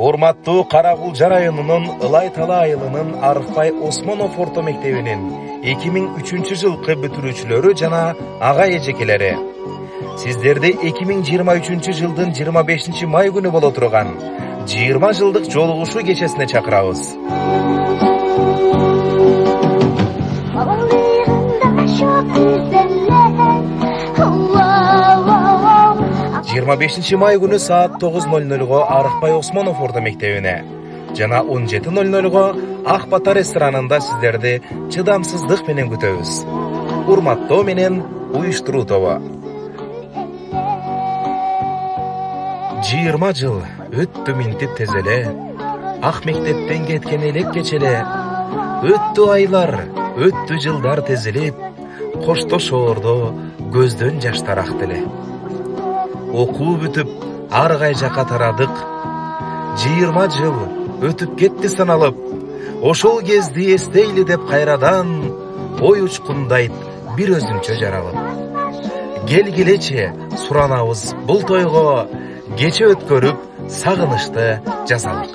Урматтуу Каракулжа районунун Ылай-Тала айылынын Арыкбай Осмонов орто мектебинин 2003-жылкы бүтүрүүчүлөрү жана ага эжекелери. Сиздерди 2023-жылдын 25-май күнү боло турган 20 жылдык жолугушуу кечесине чакырабыз. 25 май күнү саат 9:00 Арыкбай Осмонов орто мектебине жана 17:00 Ак Бата ресторанында сиздерди чыдамсыздык менен күтөбүз. Урматтоо менен уюштуруу тобу. 20 жыл өттү минтип тезеле, ак мектептен кеткен элек кечеле. Өттү айлар, өттү жылдар тезилип, коштошоордо көздөн жаштар актеле. Окуу бүтүп, ар кай жака тарадык. 20 жыл өтүп кетти саналып, ошол кезди эстейли деп кайрадан ой учкундайт бир өзүнчө жаралып. Келгилечи суранабыз бул тойго, кече өткөрүп сагынычты жазалык.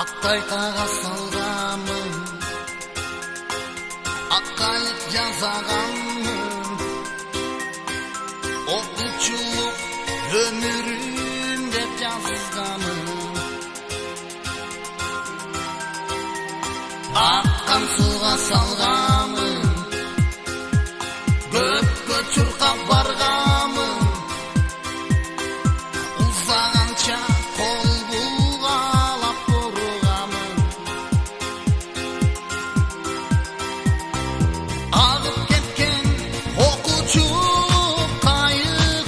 Akkaytağa salgamın, akkayıp yazağamın, okuçuluk ömürümde yazgamın. Akkan suğa salgamın, gökö çurkap bargamın, uzağança kol bulgalap burgamın. Ağıp ketken okuçu kayığı,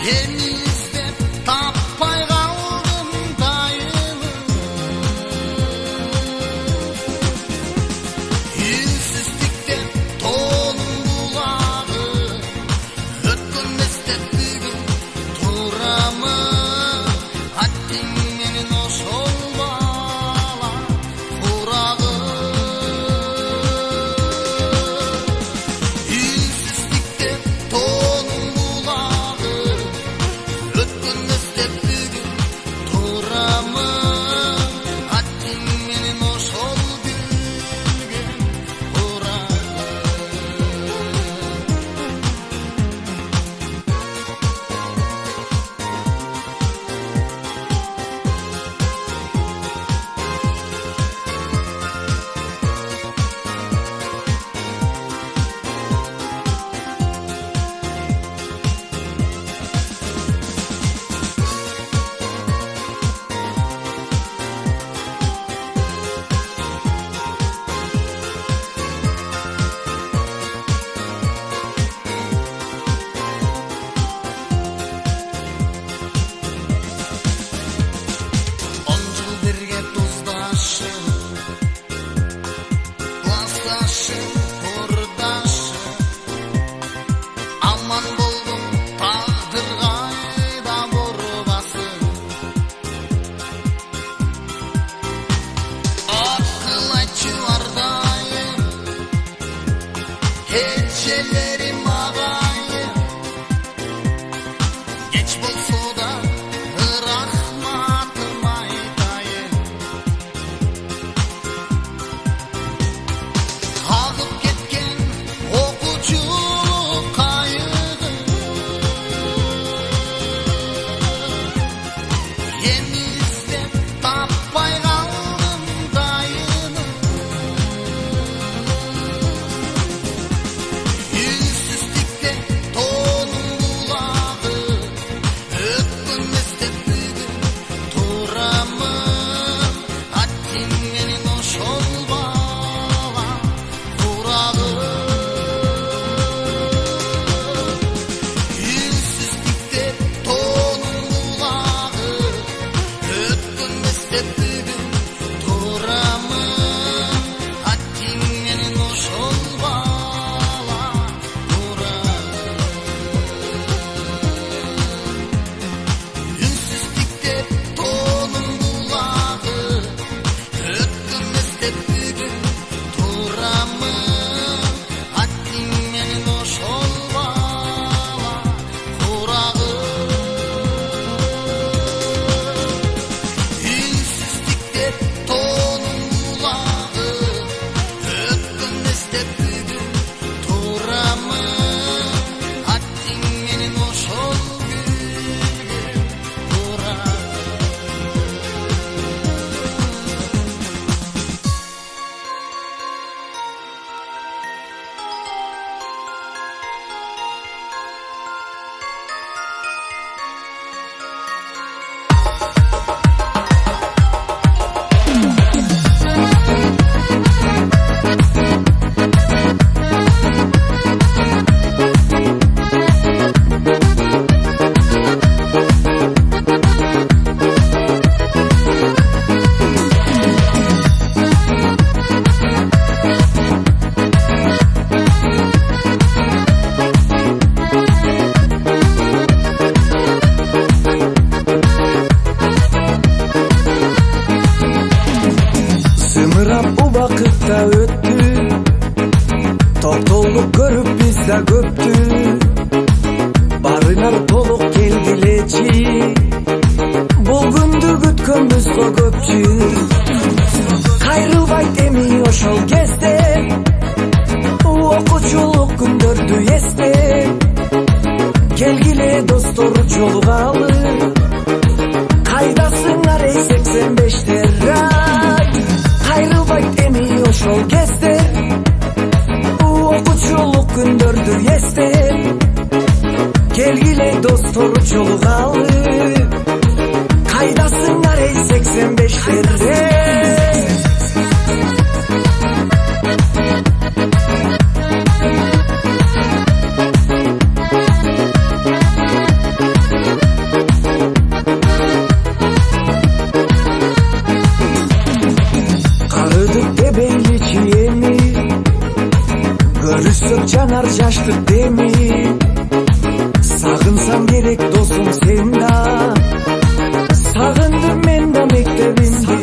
yeni izlep tappay kaldım dayını. Yüzsüzlükte tonun bulağı, ötkünmez de bugün turamı. Haddin menin oşol bala furağı. Yüzsüzlükte tonun bulağı, ötkünmez de bugün turamı. Haddin menin oşol gülgen furağı. On yıl birge tuzdaşım, klassdaşım, kurdaşım. Aman boldum taqdırga da burbasın. Akıl aytçı ardayım, keçelerim ağayım. Geç bolsa da rahmatım aytayım. Ağıp ketken okuçu kayığı, yeni izlep tappay kaldım dayını. Yüzsüzlükte tonun bulağı, ötkünmez de bugün turamı. Haddin menin oşol bala вакыт да өттү, токтолуп көрүп биз да көптү. Барыңар толук келгилечи, бул күндү күткөнбүз го көпчү. Кайрылбайт эми ошол кезде, окуучулук күндөрдү эстеп. Келгиле достор жолугалы, кайдасыңар эй 85-тер ай. Кайрылбайт эми ошол кезде, окуучулук күндөрдү эстеп. Келгиле достор жолугалы, кайдасыңар эй 85-тер көрүшсөк жанар жаштык деми. Сагынсам керек досум сен да, сагындым мен да мектебимди.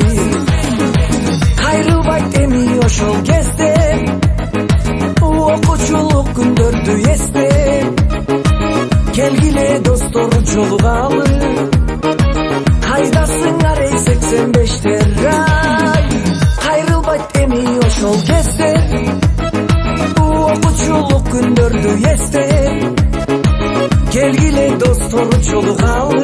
Кайрылбайт эми ошол кезде, окуучулук күндөрдү эстеп. Келгиле достор жолугалы, кайдасыңар эй 85-тер ай. Кайрылбайт эми ошол кезде, окуучулук күндөрдү эстеп. Келгиле достор жолугалы,